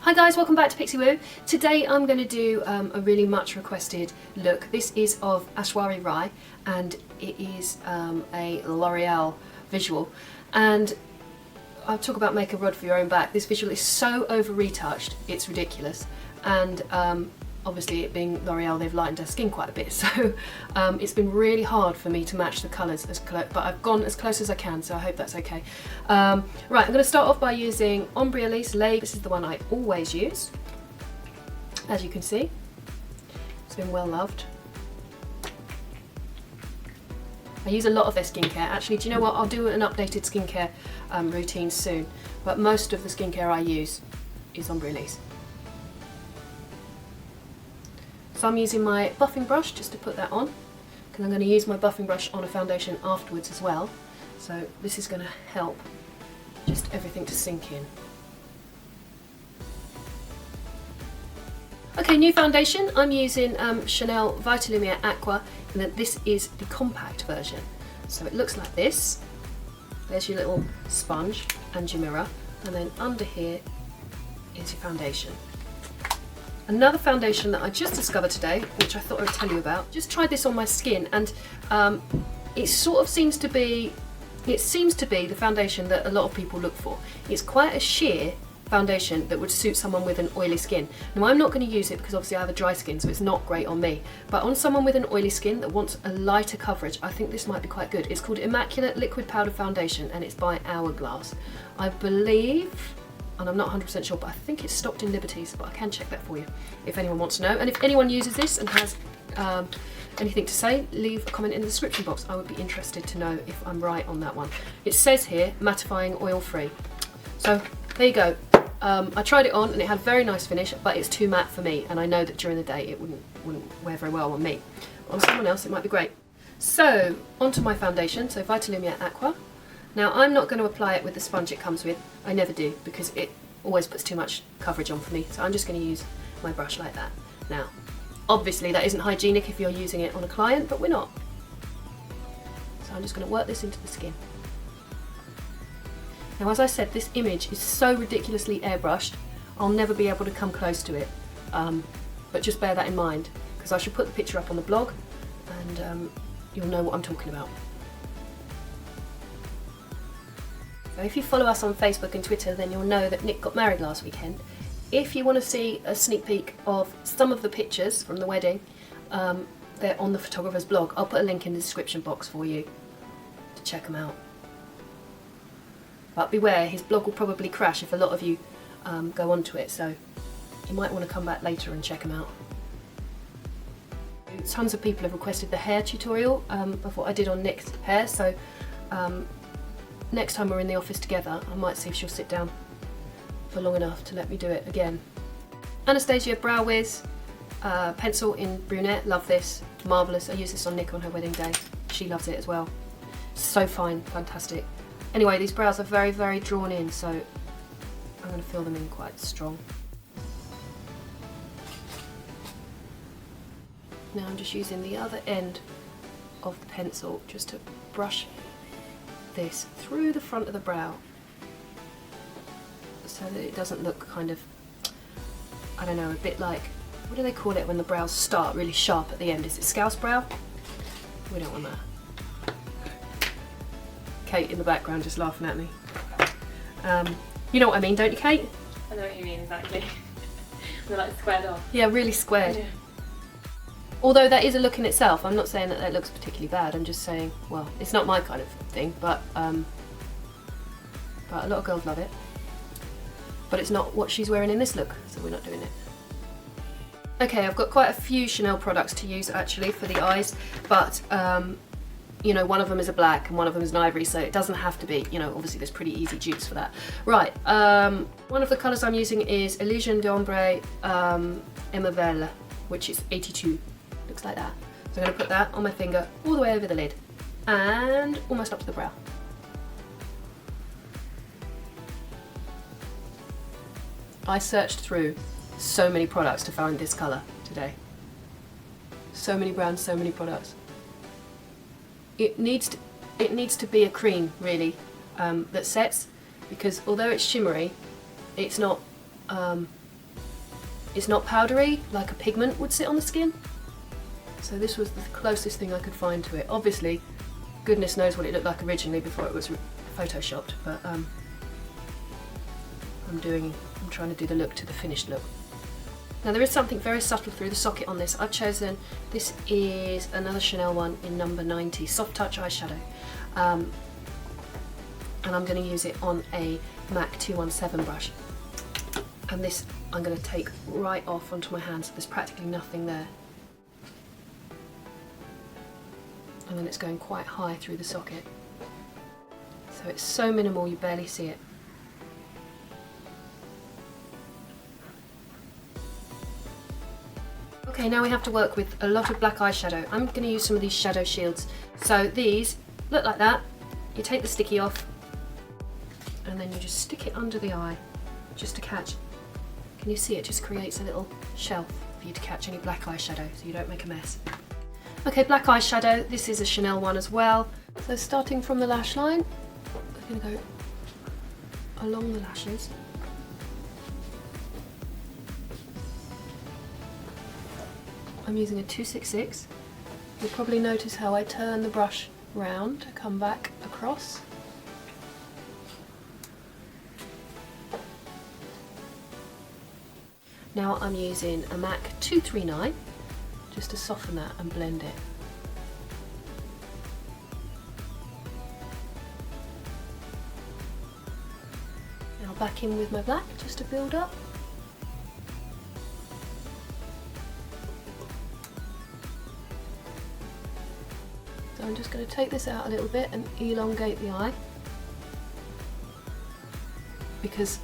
Hi guys, welcome back to Pixie Woo. Today I'm going to do a really much requested look. This is of Aishwarya Rai and it is a L'Oreal visual, and I'll talk about make a rod for your own back. This visual is so over retouched, it's ridiculous, and obviously it being L'Oreal, they've lightened her skin quite a bit, so it's been really hard for me to match the colours, but I've gone as close as I can, so I hope that's okay. Right, I'm going to start off by using Ombre Elise Lay. This is the one I always use, as you can see. It's been well loved. I use a lot of their skincare. Actually, do you know what? I'll do an updated skincare routine soon, but most of the skincare I use is Ombre Elise. So I'm using my buffing brush just to put that on, because I'm going to use my buffing brush on a foundation afterwards as well. So this is going to help just everything to sink in. Okay, new foundation. I'm using Chanel Vitalumia Aqua, and then this is the compact version. So it looks like this. There's your little sponge and your mirror, and then under here is your foundation. Another foundation that I just discovered today, which I thought I would tell you about. Just tried this on my skin, and it sort of seems to be the foundation that a lot of people look for. It's quite a sheer foundation that would suit someone with an oily skin. Now I'm not going to use it because obviously I have a dry skin, so it's not great on me. But on someone with an oily skin that wants a lighter coverage, I think this might be quite good. It's called Immaculate Liquid Powder Foundation, and it's by Hourglass. I believe, and I'm not 100% sure, but I think it's stocked in Liberties, but I can check that for you if anyone wants to know. And if anyone uses this and has anything to say, leave a comment in the description box. I would be interested to know if I'm right on that one. It says here, mattifying oil free. So there you go. I tried it on and it had a very nice finish, but it's too matte for me, and I know that during the day it wouldn't wear very well on me. On someone else it might be great. So onto my foundation, so Vitalumia Aqua. Now I'm not going to apply it with the sponge it comes with. I never do, because it always puts too much coverage on for me. So I'm just going to use my brush like that. Now, obviously that isn't hygienic if you're using it on a client, but we're not. So I'm just going to work this into the skin. Now, as I said, this image is so ridiculously airbrushed, I'll never be able to come close to it. But just bear that in mind, because I should put the picture up on the blog, and you'll know what I'm talking about. So if you follow us on Facebook and Twitter, then you'll know that Nick got married last weekend. If you want to see a sneak peek of some of the pictures from the wedding, they're on the photographer's blog. I'll put a link in the description box for you to check them out. But beware, his blog will probably crash if a lot of you go onto it, so you might want to come back later and check them out. Tons of people have requested the hair tutorial of what I did on Nick's hair, so next time we're in the office together, I might see if she'll sit down for long enough to let me do it again. Anastasia Brow Wiz pencil in brunette, love this, marvellous. I used this on Nick on her wedding day, she loves it as well. So fine, fantastic. Anyway, these brows are very, very drawn in, so I'm going to fill them in quite strong. Now I'm just using the other end of the pencil just to brush this through the front of the brow, so that it doesn't look kind of, I don't know, a bit like, what do they call it when the brows start really sharp at the end? Is it scouse brow? We don't want that. Kate in the background just laughing at me. You know what I mean, don't you, Kate? I know what you mean, exactly. They're like squared off. Yeah, really squared. Yeah. Although that is a look in itself, I'm not saying that looks particularly bad, I'm just saying, well, it's not my kind of thing, but a lot of girls love it. But it's not what she's wearing in this look, so we're not doing it. Okay, I've got quite a few Chanel products to use actually for the eyes, but you know, one of them is a black and one of them is an ivory, so it doesn't have to be, you know, obviously there's pretty easy dupes for that. Right, one of the colours I'm using is Illusion d'Ombre Emavelle, which is 82. Looks like that. So I'm going to put that on my finger all the way over the lid and almost up to the brow. I searched through so many products to find this colour today. So many brands, so many products. It needs to be a cream, really, that sets, because although it's shimmery, it's not it's not powdery like a pigment would sit on the skin. So this was the closest thing I could find to it. Obviously, goodness knows what it looked like originally before it was photoshopped, but I'm trying to do the look to the finished look. Now there is something very subtle through the socket on this. I've chosen, this is another Chanel one in number 90, Soft Touch Eyeshadow. And I'm going to use it on a MAC 217 brush. And this I'm going to take right off onto my hand, so there's practically nothing there. And then it's going quite high through the socket. So it's so minimal you barely see it. Okay, now we have to work with a lot of black eyeshadow. I'm going to use some of these shadow shields. So these look like that. You take the sticky off and then you just stick it under the eye just to catch. Can you see it just creates a little shelf for you to catch any black eyeshadow so you don't make a mess. Okay, black eyeshadow, this is a Chanel one as well. So starting from the lash line, we're going to go along the lashes. I'm using a 266. You'll probably notice how I turn the brush round to come back across. Now I'm using a MAC 239 just to soften that and blend it. Now back in with my black just to build up. So I'm just going to take this out a little bit and elongate the eye, because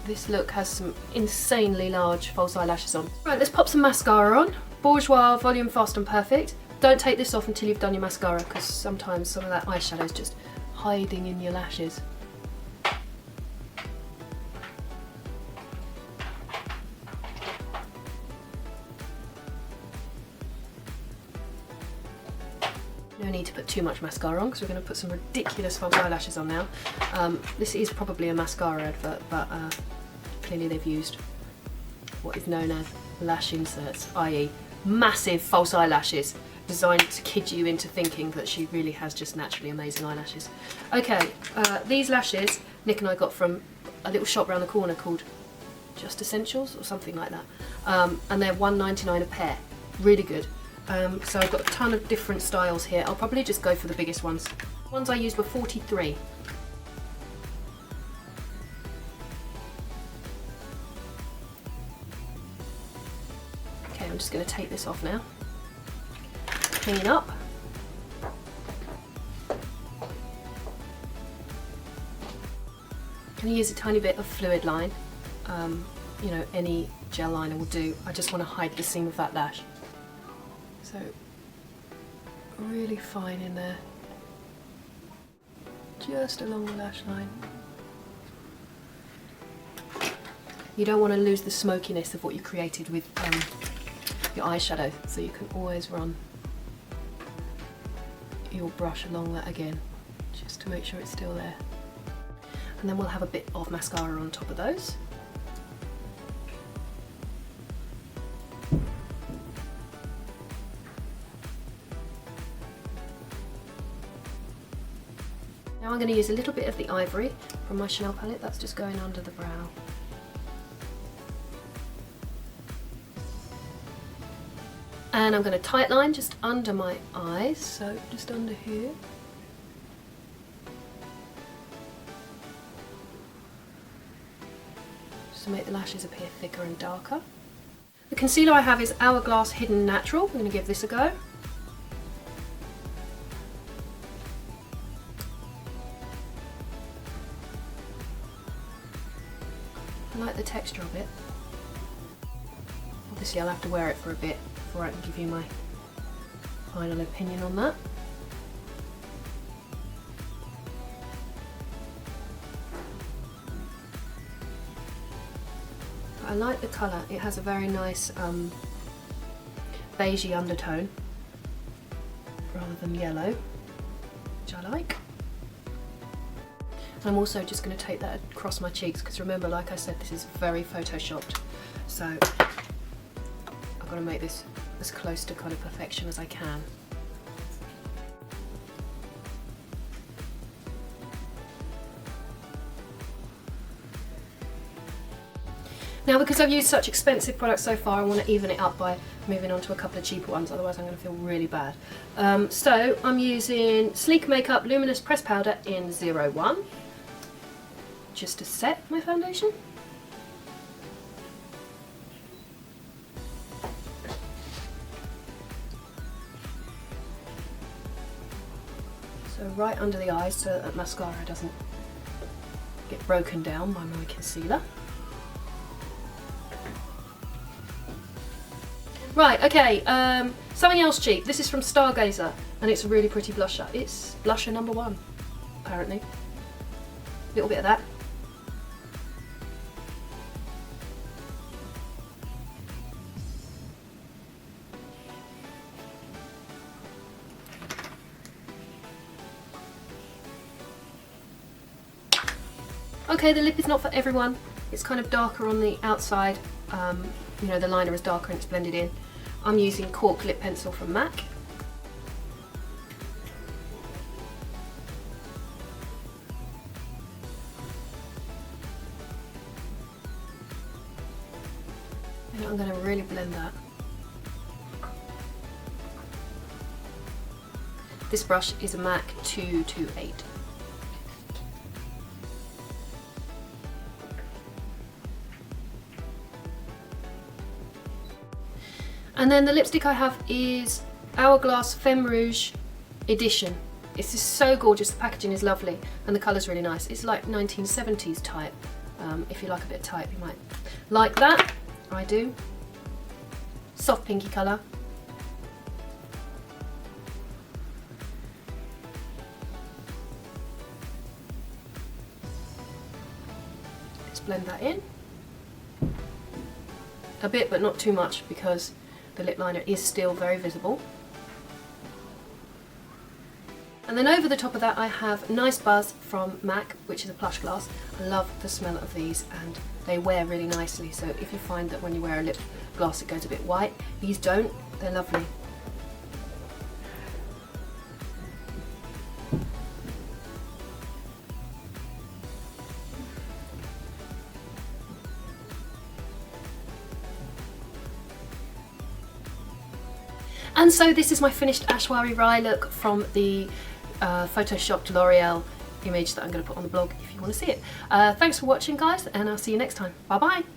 this look has some insanely large false eyelashes on. Right, let's pop some mascara on. Bourjois Volume Fast and Perfect. Don't take this off until you've done your mascara, because sometimes some of that eyeshadow is just hiding in your lashes. No need to put too much mascara on because we're going to put some ridiculous false eyelashes on now. This is probably a mascara advert, but clearly they've used what is known as lash inserts, i.e. massive false eyelashes designed to kid you into thinking that she really has just naturally amazing eyelashes. Okay, these lashes Nick and I got from a little shop around the corner called Just Essentials or something like that, and they're $1.99 a pair. Really good. So I've got a ton of different styles here. I'll probably just go for the biggest ones. The ones I used were 43. Okay, I'm just going to take this off now. Clean up. I'm going to use a tiny bit of fluid line. You know, any gel liner will do. I just want to hide the seam of that lash. So, really fine in there, just along the lash line. You don't want to lose the smokiness of what you created with your eyeshadow, so you can always run your brush along that again, just to make sure it's still there. And then we'll have a bit of mascara on top of those. Now I'm going to use a little bit of the ivory from my Chanel palette, that's just going under the brow. And I'm going to tight line just under my eyes, so just under here. Just to make the lashes appear thicker and darker. The concealer I have is Hourglass Hidden Natural. I'm going to give this a go. I like the texture of it. Obviously I'll have to wear it for a bit before I can give you my final opinion on that. But I like the colour, it has a very nice beigey undertone rather than yellow, which I like. I'm also just going to take that across my cheeks, because remember, like I said, this is very photoshopped, so got to make this as close to kind of perfection as I can. Now, because I've used such expensive products so far, I want to even it up by moving on to a couple of cheaper ones, otherwise I'm going to feel really bad. So I'm using Sleek Makeup Luminous Press Powder in 01, just to set my foundation. So right under the eyes so that mascara doesn't get broken down by my concealer. Right, okay, something else cheap. This is from Stargazer, and it's a really pretty blusher. It's blusher number 1, apparently. A little bit of that. Okay, the lip is not for everyone. It's kind of darker on the outside. You know, the liner is darker and it's blended in. I'm using Cork Lip Pencil from MAC. And I'm going to really blend that. This brush is a MAC 228. And then the lipstick I have is Hourglass Femme Rouge Edition. It's just so gorgeous, the packaging is lovely and the colour's really nice. It's like 1970s type. If you like a bit of type, you might like that. I do. Soft pinky colour. Let's blend that in. A bit, but not too much, because the lip liner is still very visible. And then over the top of that I have Nice Buzz from MAC, which is a plush glass. I love the smell of these and they wear really nicely, so if you find that when you wear a lip gloss it goes a bit white, these don't, they're lovely. And so this is my finished Aishwarya Rai look from the photoshopped L'Oreal image that I'm going to put on the blog if you want to see it. Thanks for watching, guys, and I'll see you next time. Bye bye!